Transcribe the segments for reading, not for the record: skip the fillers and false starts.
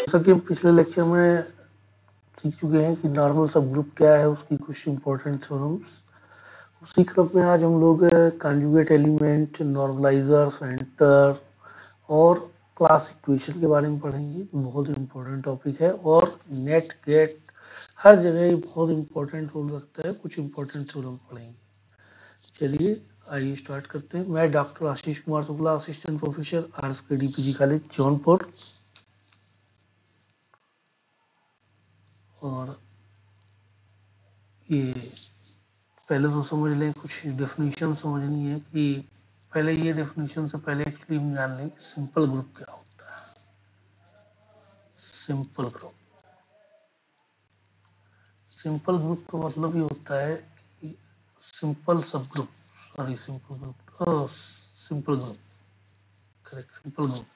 जैसा कि हम पिछले लेक्चर में सीख चुके हैं कि नॉर्मल सब ग्रुप क्या है, उसकी कुछ इंपॉर्टेंट थ्योरम्स। उसी क्रम में आज हम लोग कॉन्जुगेट एलिमेंट, नॉर्मलाइजर, सेंटर और क्लास इक्वेशन के बारे में पढ़ेंगे। बहुत इंपॉर्टेंट टॉपिक है और नेट गेट हर जगह ये बहुत इंपॉर्टेंट रोल रखता है। कुछ इंपॉर्टेंट थ्योरम पढ़ेंगे। चलिए आइए स्टार्ट करते हैं। मैं doctor Ashish Kumar Shukla, assistant professor RSK college Jaunpur. और ये पहले तो समझ लें, कुछ डेफिनेशन समझनी है कि पहले ये डेफिनेशन से पहले एक्चुअली हम जान लें सिंपल ग्रुप क्या होता है। सिंपल ग्रुप का मतलब ये होता है कि सिंपल सब group, sorry simple group, simple group, correct, simple group.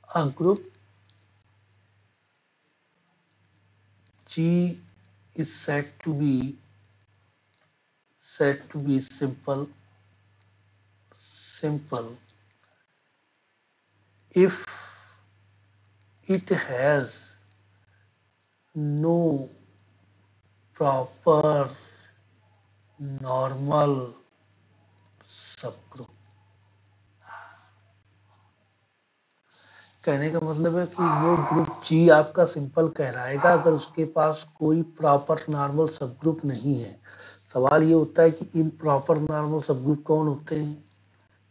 a group G is said to be simple if it has no proper normal subgroup। कहने का मतलब है कि वो ग्रुप जी आपका सिंपल कहलाएगा अगर उसके पास कोई प्रॉपर नॉर्मल सबग्रुप नहीं है। सवाल ये होता है कि इम्प्रॉपर नॉर्मल सबग्रुप कौन होते हैं,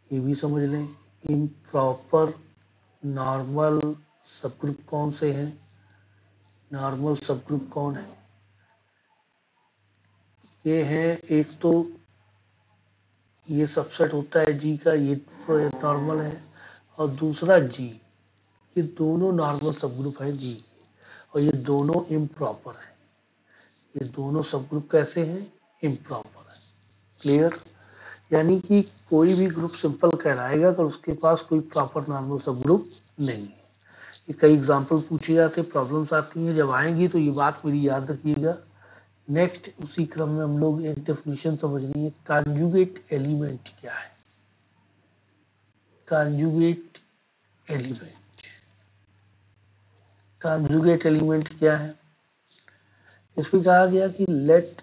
ये भी समझ लें। इम्प्रॉपर नॉर्मल सबग्रुप कौन से हैं, नॉर्मल सबग्रुप कौन है? ये है, एक तो ये सबसेट होता है जी का, ये नॉर्मल है। और दूसरा जी, ये दोनों नॉर्मल सबग्रुप है जी, और ये दोनों इम्प्रॉपर है। ये दोनों सबग्रुप कैसे हैं? इम्प्रॉपर है। क्लियर? यानी कि कोई भी ग्रुप सिंपल कहलाएगा अगर उसके पास कोई प्रॉपर नॉर्मल सबग्रुप नहीं है। ये कई एग्जांपल पूछे जाते, प्रॉब्लम्स आती हैं, जब आएंगी तो ये बात मेरी याद रखिएगा। नेक्स्ट उसी क्रम में हम लोग एक डेफिनेशन समझनी है, कॉन्जुगेट एलिमेंट क्या है। कॉन्जुगेट एलिमेंट, कॉन्जुगेट एलिमेंट क्या है? इसमें कहा गया कि लेट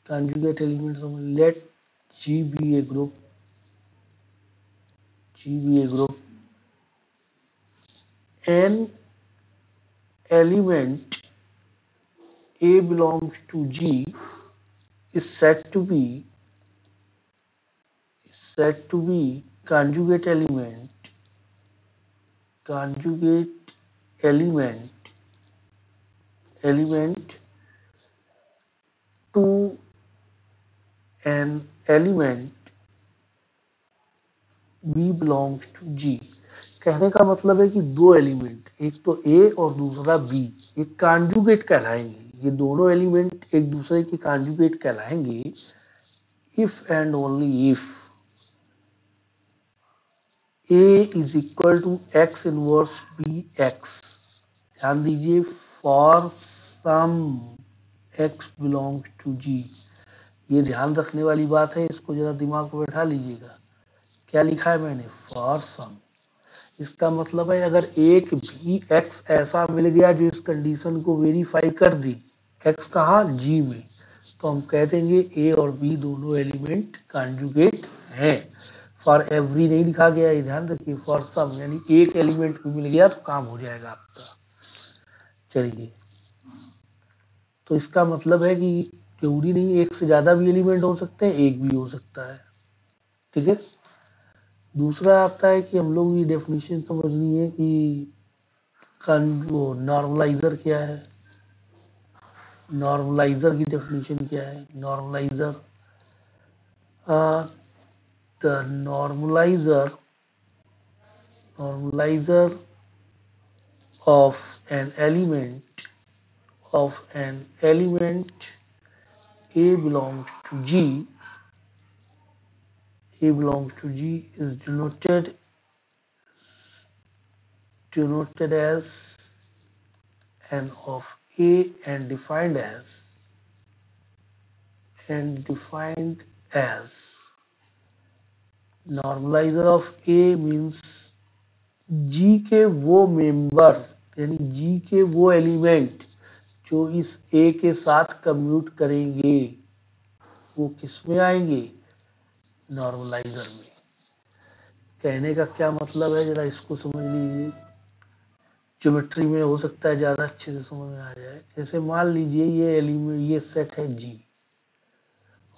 कॉन्जुगेट एलिमेंट समझ, late G be a group, an element A belongs to G is said to be conjugate element to an element B belongs to G। कहने का मतलब है कि दो एलिमेंट, एक तो A और दूसरा B, एक कॉन्जुगेट कहलाएंगे। ये दोनों एलिमेंट एक दूसरे के कॉन्जुगेट कहलाएंगे if and only if A is equal to X inverse BX। ध्यान दीजिए, for some X belongs to G। ये ध्यान रखने वाली बात है, इसको जरा दिमाग में बैठा लीजिएगा। क्या लिखा है मैंने? For some. इसका मतलब है अगर एक भी X ऐसा मिल गया जो इस कंडीशन को वेरीफाई कर दी, X कहाँ? G में, तो हम कह देंगे A और B दोनों एलिमेंट कॉन्जुगेट हैं। फॉर एवरी नहीं लिखा गया है, ध्यान रखिए, फॉर सम, यानी एक एलिमेंट भी मिल गया तो काम हो जाएगा आपका। चलिए, तो इसका मतलब है कि जरूरी नहीं, एक से ज्यादा भी एलिमेंट हो सकते हैं, एक भी हो सकता है। ठीक है। दूसरा आता है कि हम लोग ये डेफिनेशन समझनी है कि वो नॉर्मलाइजर क्या है। नॉर्मलाइजर की डेफिनेशन क्या है? Normaliser, the normaliser of an element A belongs to G is denoted as n of A and defined as and defined as normalizer of A means G के वो मेंबर यानी G के वो element जो इस A के साथ commute करेंगे वो किस में आएंगे, नॉर्मलाइजर में। कहने का क्या मतलब है जरा इसको समझ लीजिए, ज्योमेट्री में हो सकता है ज्यादा अच्छे से समझ में आ जाए। जैसे मान लीजिए ये एलिमेंट, ये सेट है G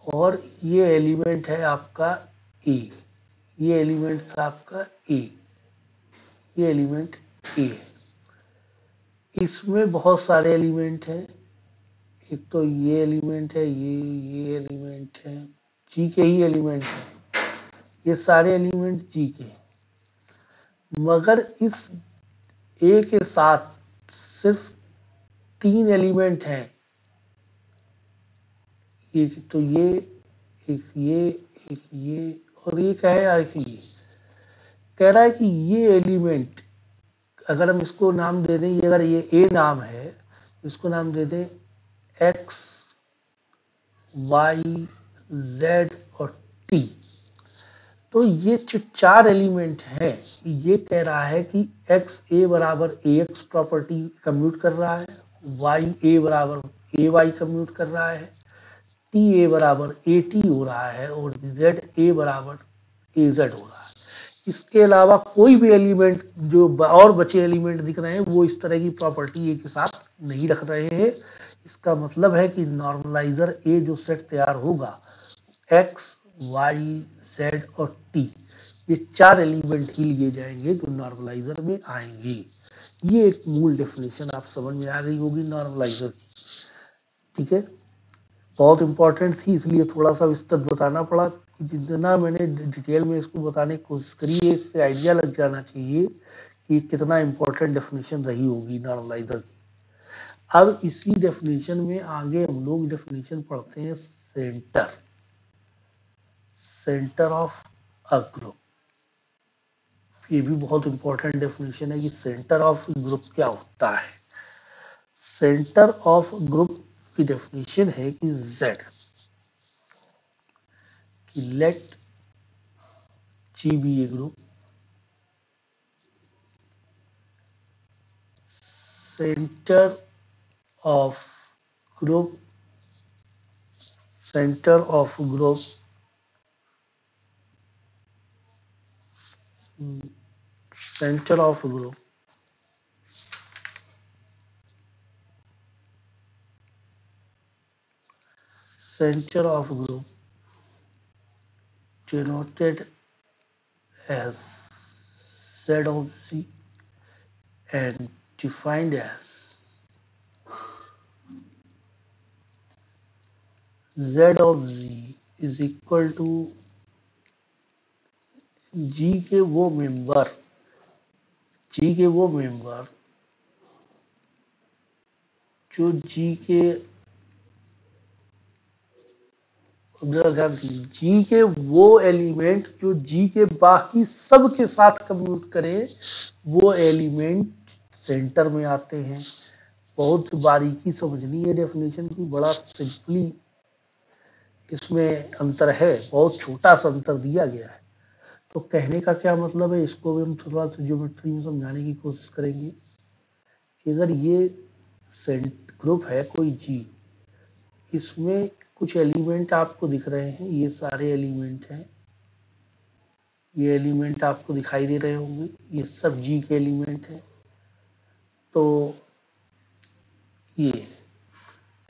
और ये एलिमेंट है आपका A, ये एलिमेंट था आपका A, ये एलिमेंट A है। इसमें बहुत सारे एलिमेंट हैं, एक तो ये एलिमेंट है, ये एलिमेंट है, G के ही एलिमेंट है, ये सारे एलिमेंट G के हैं। मगर इस A के साथ सिर्फ 3 एलिमेंट हैं, एक तो ये, एक ये, एक ये और एक है एक ये। कह रहा है कि ये एलिमेंट अगर हम इसको नाम दे दें, अगर ये A नाम है, इसको नाम दे दें X, Y, Z और T। तो ये जो 4 एलिमेंट हैं, ये कह रहा है कि एक्स ए बराबर ए एक्स प्रॉपर्टी कम्यूट कर रहा है, वाई ए बराबर ए वाई कम्यूट कर रहा है, टी ए बराबर ए टी हो रहा है और जेड ए बराबर ए जेड हो रहा है। इसके अलावा कोई भी एलिमेंट जो और बचे एलिमेंट दिख रहे हैं वो इस तरह की प्रॉपर्टी ए के साथ नहीं रख रहे हैं। इसका मतलब है कि नॉर्मलाइजर ए जो सेट तैयार होगा, एक्स, वाई, जेड और टी, ये 4 एलिमेंट ही लिए जाएंगे जो नॉर्मलाइजर में आएंगे। ये एक मूल डेफिनेशन आप समझ में आ गई होगी नॉर्मलाइजर की। ठीक है, बहुत इंपॉर्टेंट थी इसलिए थोड़ा सा विस्तृत बताना पड़ा। जितना मैंने डिटेल में इसको बताने की कोशिश करी है, इससे आइडिया लग जाना चाहिए कि कितना इंपॉर्टेंट डेफिनेशन रही होगी नॉर्मलाइजर की। अब इसी डेफिनेशन में आगे हम लोग डेफिनेशन पढ़ते हैं centre, centre of a group. ये भी बहुत इंपॉर्टेंट डेफिनेशन है कि सेंटर ऑफ ग्रुप क्या होता है। सेंटर ऑफ ग्रुप की डेफिनेशन है कि Z, कि let G be a group, center of group, center of group, center of group center of group denoted as Z of Z and defined as Z of Z is equal to G के वो member, G के वो member जो G के G के वो element जो G के बाकी सब के साथ कम्यूट करे, वो एलिमेंट सेंटर में आते हैं। बहुत बारीकी समझनी है डेफिनेशन की, बड़ा सिंपली इसमें अंतर है, बहुत छोटा सा अंतर दिया गया है। तो कहने का क्या मतलब है, इसको भी हम थोड़ा सा ज्योमेट्री में समझाने की कोशिश करेंगे कि अगर ये ग्रुप है कोई G, इसमें कुछ एलिमेंट आपको दिख रहे हैं, ये सारे एलिमेंट हैं, ये एलिमेंट आपको दिखाई दे रहे होंगे, ये सब G के एलिमेंट हैं। तो ये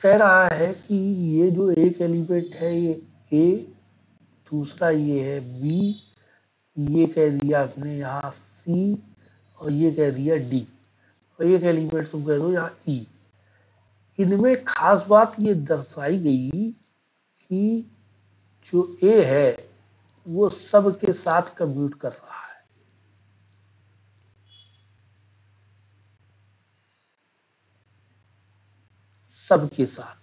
कह रहा है कि ये जो एक एलिमेंट है ये A, दूसरा ये है B, ये कह दिया आपने यहाँ C और ये कह दिया D, और एक एलिमेंट तुम कह दो यहाँ E। इनमें खास बात ये दर्शाई गई कि जो A है वो सब के साथ कम्यूट कर रहा है, सबके साथ,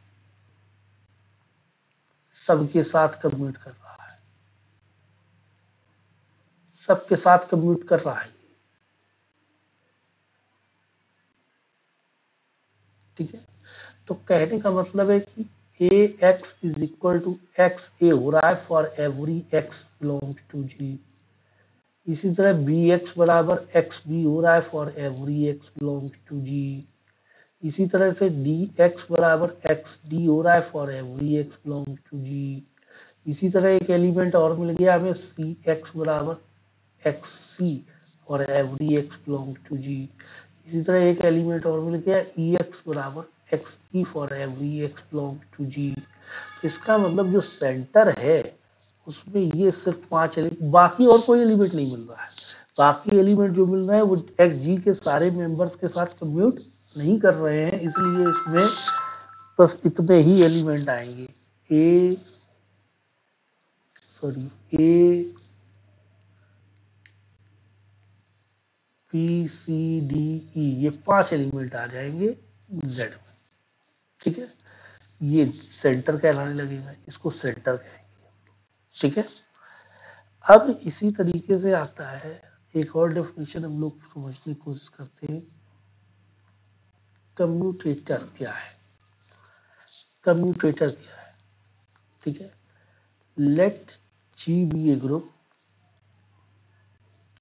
सबके साथ कम्यूट कर रहा है, सबके साथ कम्यूट कर रहा है। ठीक है, तो कहने का मतलब है कि A X is equal to X A हो रहा है for every X belongs to G. इसी तरह बी एक्स बराबर एक्स बी हो रहा है for every X belongs to G. इसी तरह से डी एक्स बराबर एक्स डी हो रहा है for every X belongs to G. इसी तरह एक एलिमेंट और मिल गया हमें सी एक्स बराबर X C for every X belongs to G. इसी तरह एक एलिमेंट और मिल गया ई एक्स बराबर X E for every X belongs to G. इसका मतलब जो सेंटर है उसमें ये सिर्फ 5 एलिमेंट, बाकी और कोई एलिमेंट नहीं मिल रहा है। बाकी एलिमेंट जो मिल रहा है वो एक्स जी के सारे मेंबर्स के साथ कम्यूट नहीं कर रहे हैं, इसलिए इसमें बस इतने ही एलिमेंट आएंगे। A sorry A P C D E ये 5 एलिमेंट आ जाएंगे जेड में। ठीक है, ये सेंटर कहलाने लगेगा, इसको सेंटर कहेंगे। ठीक है, अब इसी तरीके से आता है एक और डेफिनेशन, हम लोग समझने की कोशिश करते हैं। कम्यूटेटर क्या है? कम्यूटेटर क्या है? ठीक है, late G B a group,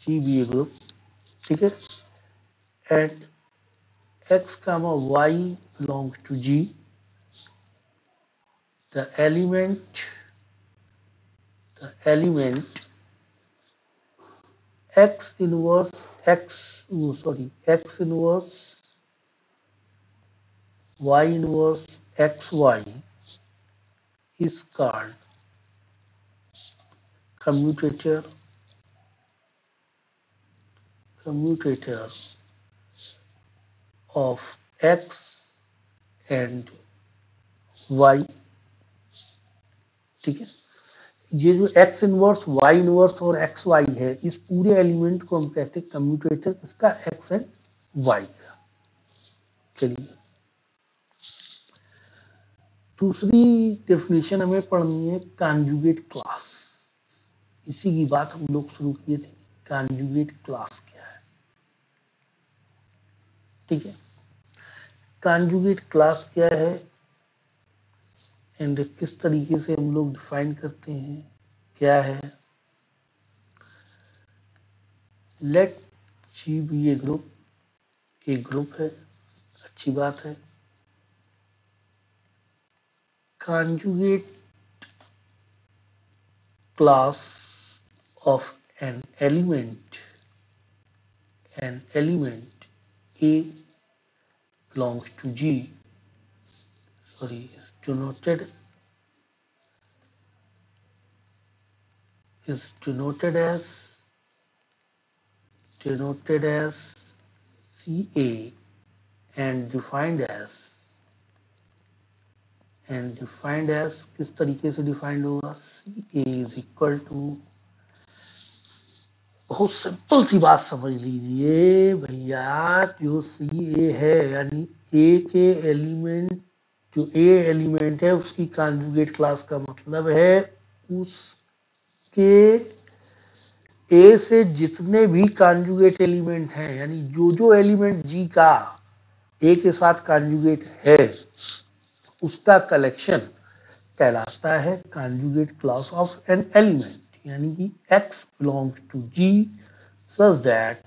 G B a group, ठीक है, eight x comma y belongs to G, the element x inverse x inverse y inverse xy is called commutator of x and y। ठीक है, ये जो x inverse y inverse और x Y है, इस पूरे एलिमेंट को हम कहते हैं कम्यूटेटर इसका x एंड y का। चलिए दूसरी डेफिनेशन हमें पढ़नी है, कॉन्जुगेट क्लास। इसी की बात हम लोग शुरू किए थे, कॉन्जुगेट क्लास क्या है। ठीक है, कॉन्जुगेट क्लास क्या है एंड किस तरीके से हम लोग डिफाइन करते हैं, क्या है। Late G B a group, एक ग्रुप है, अच्छी बात है। Conjugate class of an element A belongs to G, sorry, is denoted as CA and defined as किस तरीके से डिफाइंड होगा, CA is equal to, बहुत सिंपल सी बात समझ लीजिए भैया, जो CA है यानी A के एलिमेंट, जो A एलिमेंट है उसकी कॉन्जुगेट क्लास का मतलब है उसके ए से जितने भी कॉन्जुगेट एलिमेंट हैं, यानी जो जो एलिमेंट जी का ए के साथ कॉन्जुगेट है उसका कलेक्शन कहलाता है conjugate class of an element. यानी कि x belongs to G such that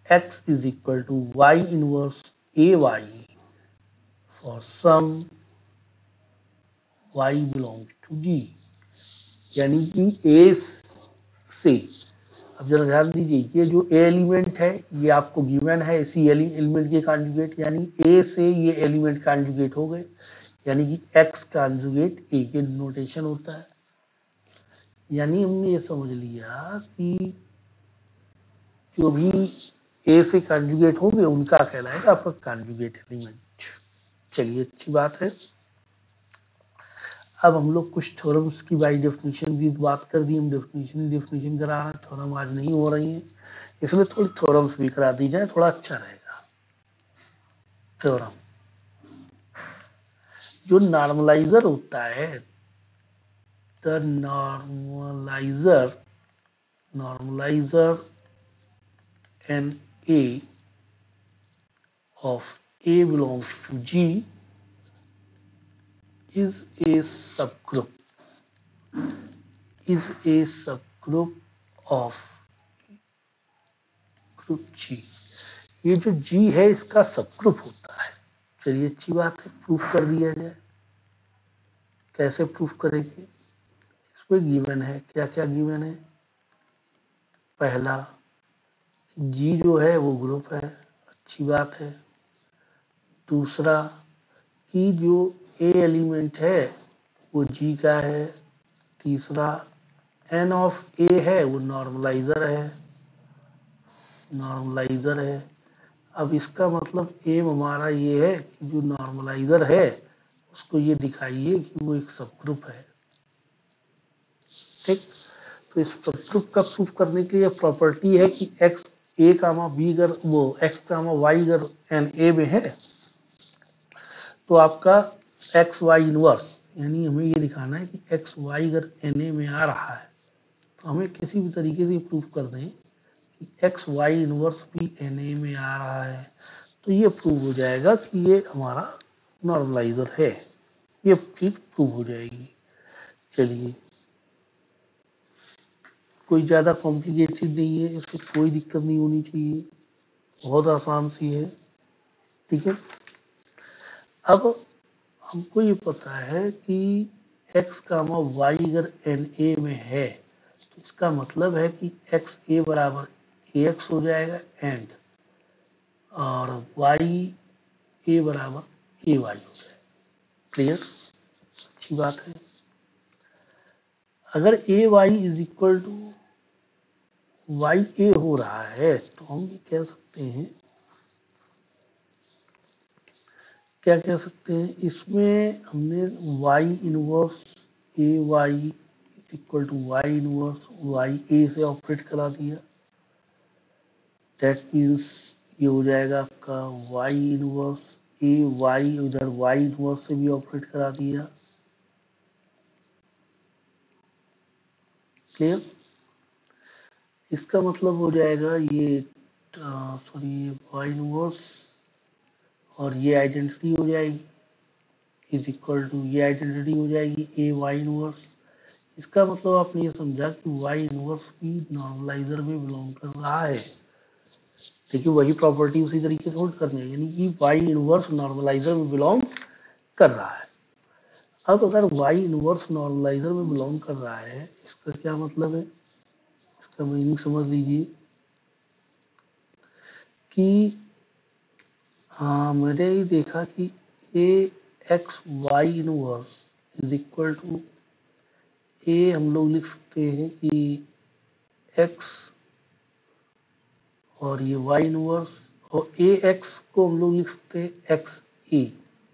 x is equal to y inverse A Y for some y belongs to G. यानी कि ए से, अब जरा ध्यान दीजिए, ये जो ए एलिमेंट है ये आपको गिवन है, इसी एलिमेंट के कॉन्जुगेट, यानी ए से ये एलिमेंट कॉन्जुगेट हो गए, यानी कि एक्स कॉन्जुगेट ए के नोटेशन होता है। यानी हमने ये समझ लिया कि जो भी ए से कॉन्जुगेट होंगे उनका कहलाएगा आपका कॉन्जुगेट एलिमेंट। चलिए अच्छी बात है। अब हम लोग कुछ थ्योरम्स की बाई डेफिनेशन भी बात कर दी, हम डेफिनेशन करा रहे हैं, थ्योरम आज नहीं हो रही है, इसलिए थोड़ी थ्योरम्स भी करा दी जाए, थोड़ा अच्छा रहेगा। थ्योरम, जो नॉर्मलाइजर होता है, the normalizer N A of A belongs to G is a subgroup of group G। ये जो G है इसका सबग्रुप होता है। चलिए अच्छी बात है, प्रूफ कर दिया जाए। कैसे प्रूफ करेंगे? इसमें गिवन है, क्या क्या गिवन है? पहला, G जो है वो ग्रुप है, अच्छी बात है। दूसरा कि जो A एलिमेंट है वो G का है। तीसरा, N ऑफ A है वो नॉर्मलाइजर है। अब इसका मतलब एम हमारा ये है कि जो नॉर्मलाइजर है उसको ये दिखाइए कि वो एक सबग्रुप है। ठीक, तो इस सबग्रुप का प्रूफ करने के लिए प्रॉपर्टी है कि एक्स ए कामा बी अगर वो एक्स कामा वाई अगर एन ए में है तो आपका एक्स वाई इनवर्स, यानी हमें ये दिखाना है कि एक्स वाई अगर एन ए में आ रहा है तो हमें किसी भी तरीके से प्रूफ कर दें कि एक्स वाई इनवर्स भी एन ए में आ रहा है, तो ये प्रूव हो जाएगा कि ये हमारा नॉर्मलाइजर है। ये चीज प्रूव हो जाएगी। चलिए, कोई ज्यादा कॉम्प्लिकेटेड नहीं है, इसमें कोई दिक्कत नहीं होनी चाहिए, बहुत आसान सी है। ठीक है, अब हमको ये पता है कि x कामा वाई अगर एन ए में है तो इसका मतलब है कि एक्स ए बराबर ए एक्स हो जाएगा एंड और वाई ए बराबर ए वाई हो जाएगा। क्लियर? अच्छी बात है। अगर A Y is equal to Y A हो रहा है तो हम ये कह सकते हैं, क्या कह सकते हैं? इसमें हमने Y inverse A Y equal to Y inverse Y A से ऑपरेट करा दिया। दैट मीन्स ये हो जाएगा आपका वाई इनवर्स ए वाई, उधर वाई इनवर्स से भी ऑपरेट करा दिया। क्लियर? इसका मतलब हो जाएगा ये सॉरी वाई इनवर्स और ये आइडेंटिटी हो जाएगी इज इक्वल टू ये आइडेंटिटी हो जाएगी ए वाई इनवर्स। इसका मतलब आपने ये समझा कि वाई इनवर्स भी नॉर्मलाइजर में बिलोंग कर रहा है। देखिए वही प्रॉपर्टी उसी तरीके से होल्ड करनी है, यानी कि वाई इनवर्स नॉर्मलाइजर में बिलोंग कर रहा है। अब अगर वाई इनवर्स नॉर्मलाइजर में बिलोंग कर रहा है, इसका क्या मतलब है? इसका मीनिंग समझ लीजिए कि हाँ, मैंने ही देखा कि A X Y inverse is equal to A, हम लोग लिख सकते हैं कि एक्स और ये वाई इनवर्स और ए एक्स को हम लोग लिख सकते हैं एक्स ए,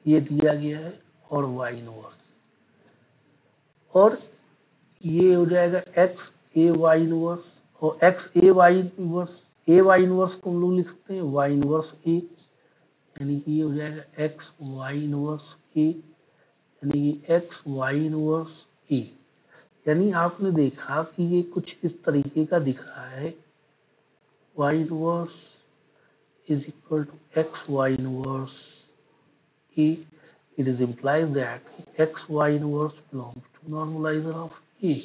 ये दिया गया है, और वाई इनवर्स, और ये हो जाएगा एक्स ए वाई इनवर्स और x A Y inverse. A Y inverse को हम लोग लिख सकते हैं वाई इनवर्स ए, यानी कि ये हो जाएगा एक्स वाई इनवर्स ए, यानी कि एक्स वाई इनवर्स ए। यानी आपने देखा कि ये कुछ इस तरीके का दिख रहा है, Y inverse is equal to xy inverse A. It is implies that xy inverse belongs to normalizer of A।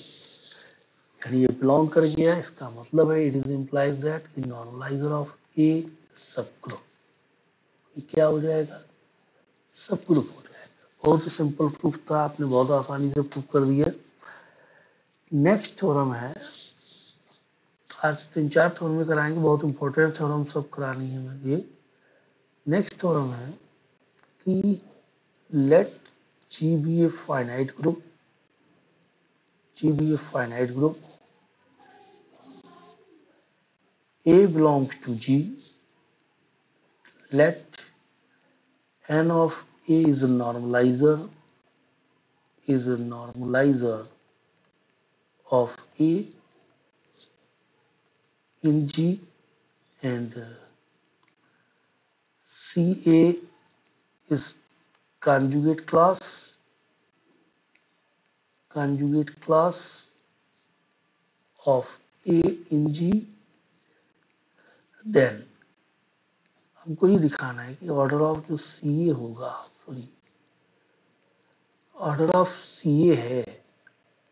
यानी ये belong कर गया, इसका मतलब है it is implies that कि normalizer of A subgroup, ये क्या हो जाएगा? सबग्रुप हो जाएगा। बहुत ही सिंपल प्रूफ था, आपने बहुत आसानी से प्रूफ कर दिया। नेक्स्ट थ्योरम है, आज 3-4 थ्योरम कराएंगे, बहुत इंपॉर्टेंट थ्योरम सब करानी है हमें। ये नेक्स्ट थ्योरम है कि let G be a finite group, G be a finite group, A belongs to G, let N of A is a normalizer of A in G, and CA is conjugate class of A in G। Then हमको ये दिखाना है कि order of जो C A होगा, sorry order of C A है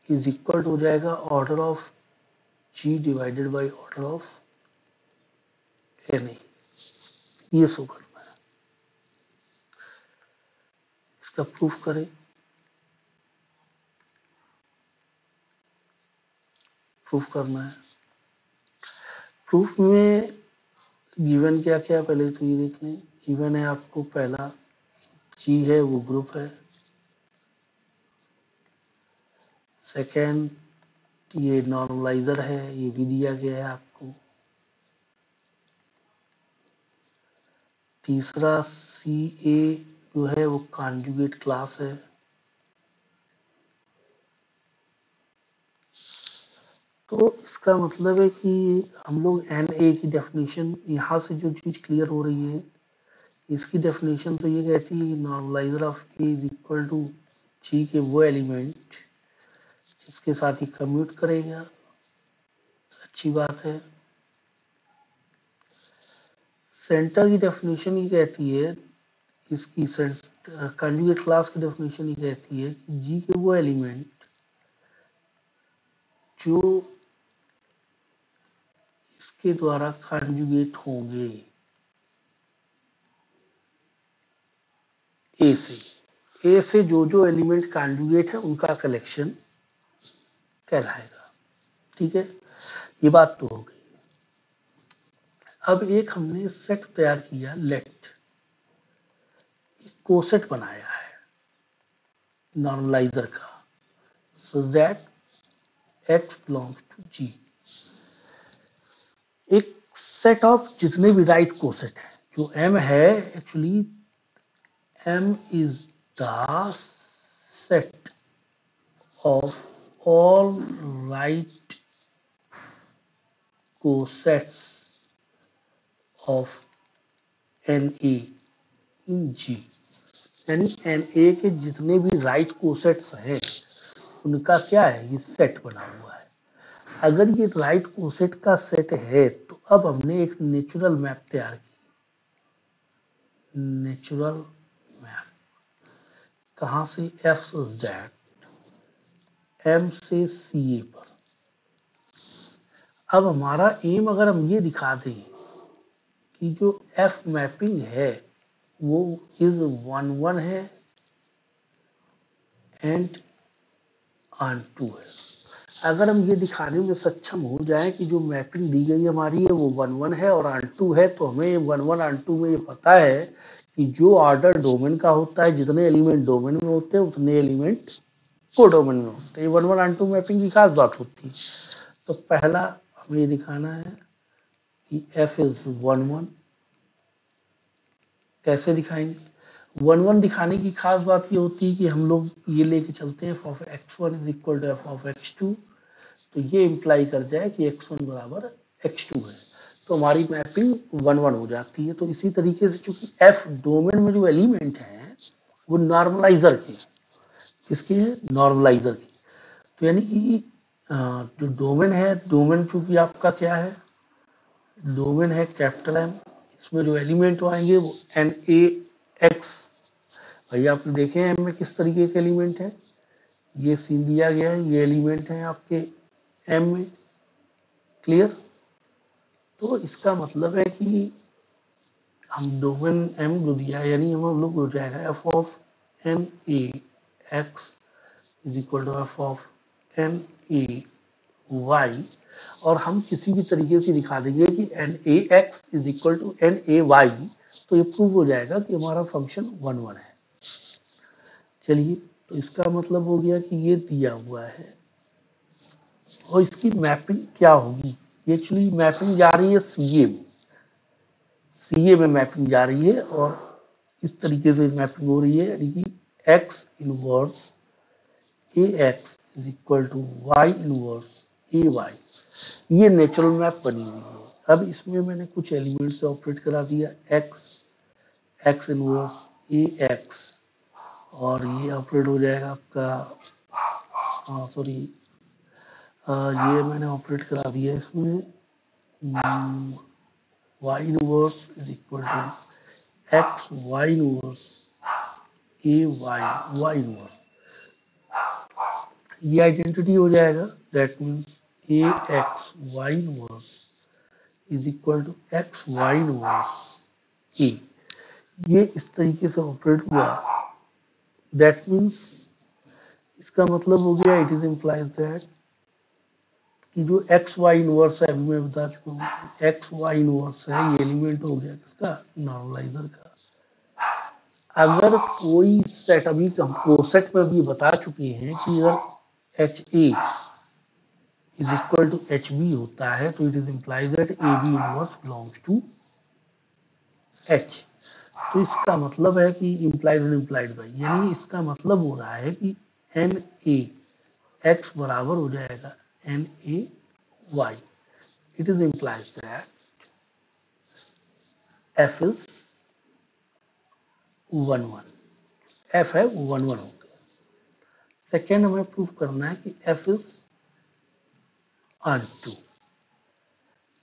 is equal to हो जाएगा order of G divided by order of N A. ये शो करना है, इसका प्रूफ करें। प्रूफ करना है, प्रूफ में गिवन क्या क्या पहले तो ये देख लें। गिवन है आपको पहला जी है वो ग्रुप है, सेकेंड ये नॉर्मलाइजर है ये भी दिया गया है आपको, तीसरा सी ए जो है वो कॉन्जुगेट क्लास है, तो इसका मतलब है कि हम लोग एन ए की डेफिनेशन यहाँ से जो चीज क्लियर हो रही है, इसकी डेफिनेशन तो ये कहती है कि normaliser of A is equal to G के वो एलिमेंट जिसके साथ ही कम्यूट करेगा, अच्छी बात है। सेंटर की डेफिनेशन ये कहती है, इसकी कॉन्जुगेट क्लास की डेफिनेशन ये कहती है कि जी के वो एलिमेंट जो इसके द्वारा कॉन्जुगेट होंगे ए से जो एलिमेंट कॉन्जुगेट है उनका कलेक्शन कहलाएगा। ठीक है, ये बात तो हो गई। अब एक हमने सेट तैयार किया, लेट कोसेट बनाया है नॉर्मलाइजर का, so that X belongs to G. एक सेट ऑफ जितने भी राइट कोसेट है, जो एम है actually M is the set of all right cosets of Na in G, यानी Na के जितने भी राइट कोसेट्स हैं उनका क्या है, ये सेट बना हुआ है। अगर ये राइट कोसेट का सेट है तो अब हमने एक नेचुरल मैप तैयार की, नेचुरल मैप कहाँ से, एफ से जेड, एम से सी ए पर। अब हमारा एम अगर हम ये दिखा दें कि जो एफ मैपिंग है वो इज 1 1 है एंड ऑन 2 है, अगर हम ये दिखाने में सक्षम हो जाए कि जो मैपिंग दी गई हमारी है वो 1 1 है और ऑन 2 है, तो हमें 1 1 ऑन 2 में ये पता है कि जो ऑर्डर डोमेन का होता है, जितने एलिमेंट डोमेन में होते हैं उतने एलिमेंट को डोमेन में होते हैं। 1 1 ऑन 2 मैपिंग की खास बात होती है। तो पहला हमें ये दिखाना है कि एफ इज 1 1। कैसे दिखाएंगे, 1 1 दिखाने की खास बात ये होती है कि हम लोग ये लेके चलते हैं F of x1 is equal to F of x2, तो ये इंप्लाई कर जाए कि x1 बराबर x2 है, तो हमारी मैपिंग 1 1 हो जाती है। तो इसी तरीके से चूंकि f डोमेन में जो एलिमेंट हैं वो नॉर्मलाइजर के, किसके हैं, नॉर्मलाइजर की, तो यानी कि जो डोमेन है, डोमेन चूंकि आपका क्या है, डोमेन है कैपिटल एम, इसमें जो एलिमेंट आएंगे वो एन ए एक्स, भाई आपने देखे हैं एम में किस तरीके के एलिमेंट है, ये सीन दिया गया है, ये एलिमेंट है आपके एम में, क्लियर। तो इसका मतलब है कि हम डोमेन एम जो दिया है, यानी हम लोग हो जाएगा F of N A X is equal to F of N A Y, और हम किसी भी तरीके से दिखा देंगे कि N A X is equal to N A Y, तो ये प्रूव हो जाएगा कि हमारा फंक्शन 1 1 है। चलिए, तो इसका मतलब हो गया कि ये दिया हुआ है और इसकी मैपिंग क्या होगी, एक्चुअली मैपिंग जा रही है सीए में, सीए में मैपिंग जा रही है और इस तरीके से मैपिंग हो रही है, यानी कि X inverse A X is equal to Y inverse A Y, ये नेचुरल मैप बनी हुई है। अब इसमें मैंने कुछ एलिमेंट से ऑपरेट करा दिया, x x inverse A x, और ये ऑपरेट हो जाएगा आपका, सॉरी ये मैंने ऑपरेट करा दिया इसमें, Y inverse is equal to X Y inverse A Y Y inverse, ये आइडेंटिटी हो जाएगा। That means A X Y inverse is equal to X Y inverse A. ये इस तरीके से ऑपरेट हुआ। दैट मीन्स इसका मतलब हो गया, इट इज इम्प्लाइज दैट कि जो एक्स वाई इनवर्स है, अभी मैं बता चुका हूँ एक्स वाई इनवर्स है, ये एलिमेंट हो गया किसका, नॉर्मलाइजर का। अगर कोई सेट, अभी हम कोसेट में भी बता चुके हैं कि अगर H A is equal to H B होता है तो it is implies that A B inverse belongs to H. तो इसका मतलब है कि इम्प्लाइड एंड इम्प्लाइड बाई, यानी इसका मतलब हो रहा है कि एन ए एक्स बराबर हो जाएगा N A Y. It is implies that F is 1 1, F है 1 1 हो गया। सेकेंड हमें प्रूव करना है कि F is onto.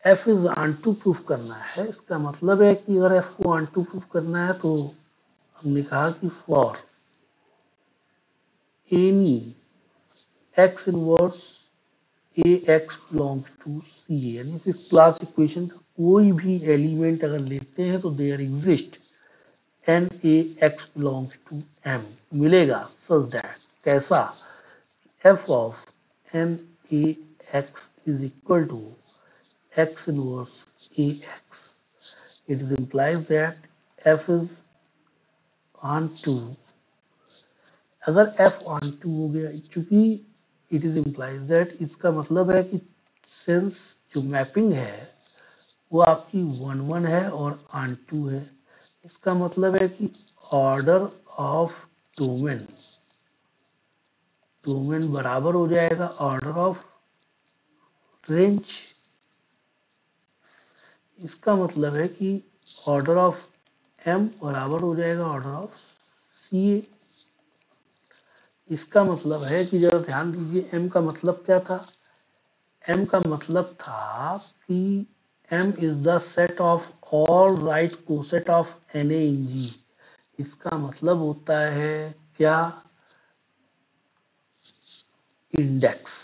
F is onto proof करना है। इसका मतलब है कि अगर एफ को ऑन टू प्रूफ करना है तो हमने कहा कि for any X inverse A X belongs to C A, यानी इस क्लास इक्वेशन का कोई भी एलिमेंट अगर लेते हैं तो there exist N A X belongs to M मिलेगा, सच दैट कैसा, F of N A X is equal to x inverse ax. It is implies that f is on 2। अगर f on 2 हो गया, चूंकि it is implies that, इसका मतलब है कि सेंस जो मैपिंग है वो आपकी 1 1 है और on 2 है। इसका मतलब है कि ऑर्डर ऑफ डोमेन डोमेन बराबर हो जाएगा ऑर्डर ऑफ रेंज। इसका मतलब है कि ऑर्डर ऑफ m बराबर हो जाएगा ऑर्डर ऑफ सी ए। इसका मतलब है कि जरा ध्यान दीजिए, m का मतलब क्या था, m का मतलब था कि m is the set of all right coset of N A in G. इसका मतलब होता है क्या, इंडेक्स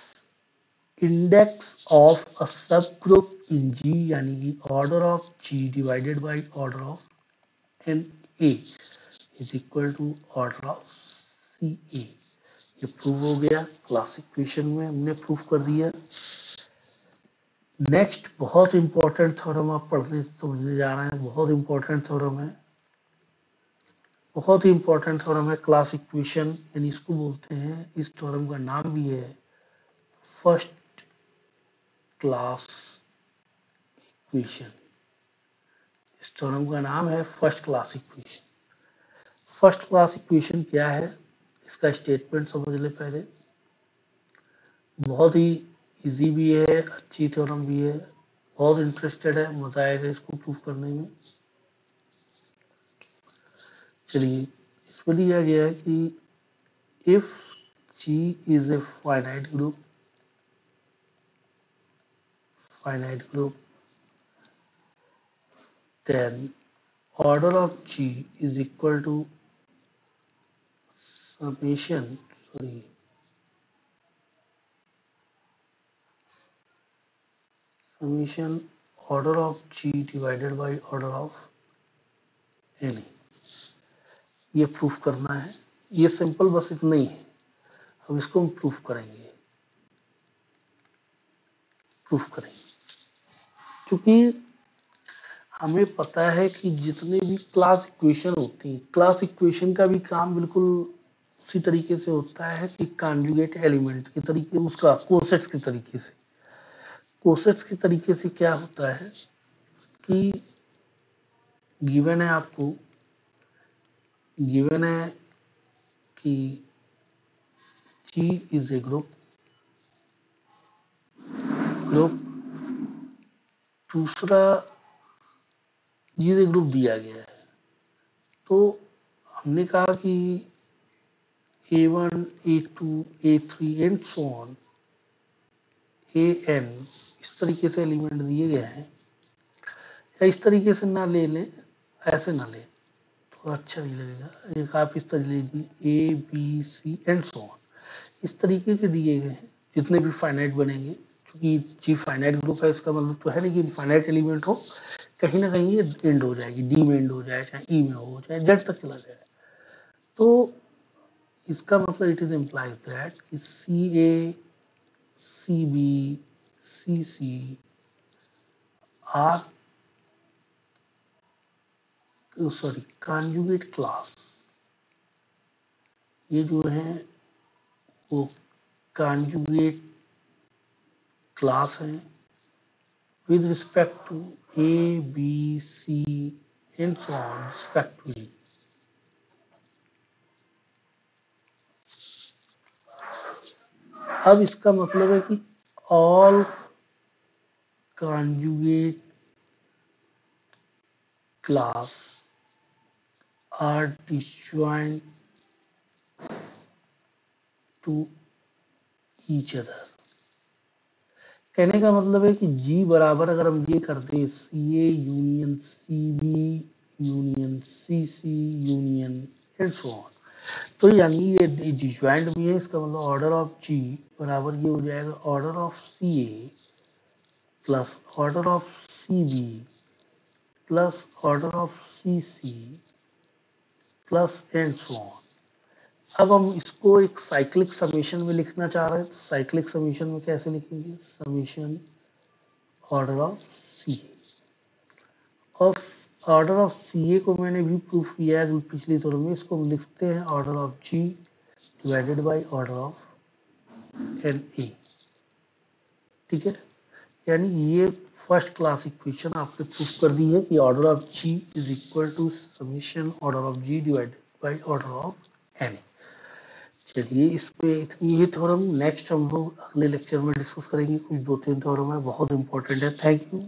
इंडेक्स ऑफ अ सब ग्रुप इन जी, यानी कि order of G divided by order of N A is equal to order of C A. ये prove हो गया, क्लास इक्वेशन में हमने प्रूव कर दिया। नेक्स्ट बहुत इंपॉर्टेंट थ्योरम आप पढ़ने समझने जा रहे हैं, बहुत इंपॉर्टेंट थ्योरम है, बहुत ही इंपॉर्टेंट थ्योरम है क्लास इक्वेशन, यानी इसको बोलते हैं, इस थ्योरम का नाम भी है फर्स्ट क्लास इक्वेशन। इस थ्योरम का नाम है first class equation. First class equation क्या है, इसका स्टेटमेंट समझ ले पहले। बहुत ही इजी भी है, अच्छी थ्योरम भी है, बहुत इंटरेस्टेड है, मजा आएगा इसको प्रूव करने में। चलिए, इसमें दिया गया है कि if G is a finite group, then order of G is equal to summation, sorry, summation order of G divided by order of N। ये प्रूफ करना है, ये सिंपल बस इतना ही है। अब इसको हम प्रूफ करेंगे क्योंकि हमें पता है कि जितने भी क्लास इक्वेशन होती हैं, क्लास इक्वेशन का भी काम बिल्कुल उसी तरीके से होता है कि कॉन्जुगेट एलिमेंट के तरीके, उसका कोसेट्स के तरीके से। कोसेट्स के तरीके से क्या होता है कि गिवन है, आपको गिवन है कि G इज ए ग्रुप, दूसरा G इज ए ग्रुप दिया गया है, तो हमने कहा कि A1 A2 A3 and so on AN, इस तरीके से एलिमेंट दिए गए हैं। या इस तरीके से ना ले लें, ऐसे ना लें, थोड़ा अच्छा नहीं लगेगा। एक आप इस तरह लीजिए A B C and so on, इस तरीके के दिए गए हैं जितने भी फाइनाइट बनेंगे। क्योंकि जी फाइनाइट ग्रुप है, इसका मतलब तो है नहीं कि इनफाइनाइट एलिमेंट हो, कहीं ना कहीं ये एंड हो जाएगी, डी में एंड हो जाए, चाहे ई में हो, चाहे जेड तक चला जाए। तो इसका मतलब इट इज इम्प्लाइज दैट कि C A, C B, C C are sorry conjugate class, ये जो है वो कॉन्जुगेट क्लास है with respect to A, B, C and so on respectively. अब इसका मतलब है कि all conjugate class are disjoint to each other. कहने का मतलब है कि G बराबर अगर हम ये कर दें C A union C B union C C union and so on, तो यानी ये डिजॉइंट भी है, इसका मतलब ऑर्डर ऑफ जी बराबर ये हो जाएगा order of C A plus order of C B plus order of C C plus and so on. अब हम इसको एक साइक्लिक समीशन में लिखना चाह रहे हैं, तो साइक्लिक समीशन में कैसे लिखेंगे, समीशन ऑर्डर ऑफ सी ए। और ऑर्डर ऑफ सी ए को मैंने भी प्रूफ किया है पिछली थ्योरम में, इसको हम लिखते हैं order of G divided by order of N A. ठीक है, यानी ये फर्स्ट क्लास इक्वेशन आपने प्रूफ कर दी है कि order of G is equal to summation order of G divided by order of N. चलिए इस पे इतनी ही थ्योरम, नेक्स्ट हम लोग अगले लेक्चर में डिस्कस करेंगे, कुछ 2-3 थ्योरम है बहुत इंपॉर्टेंट है। Thank you.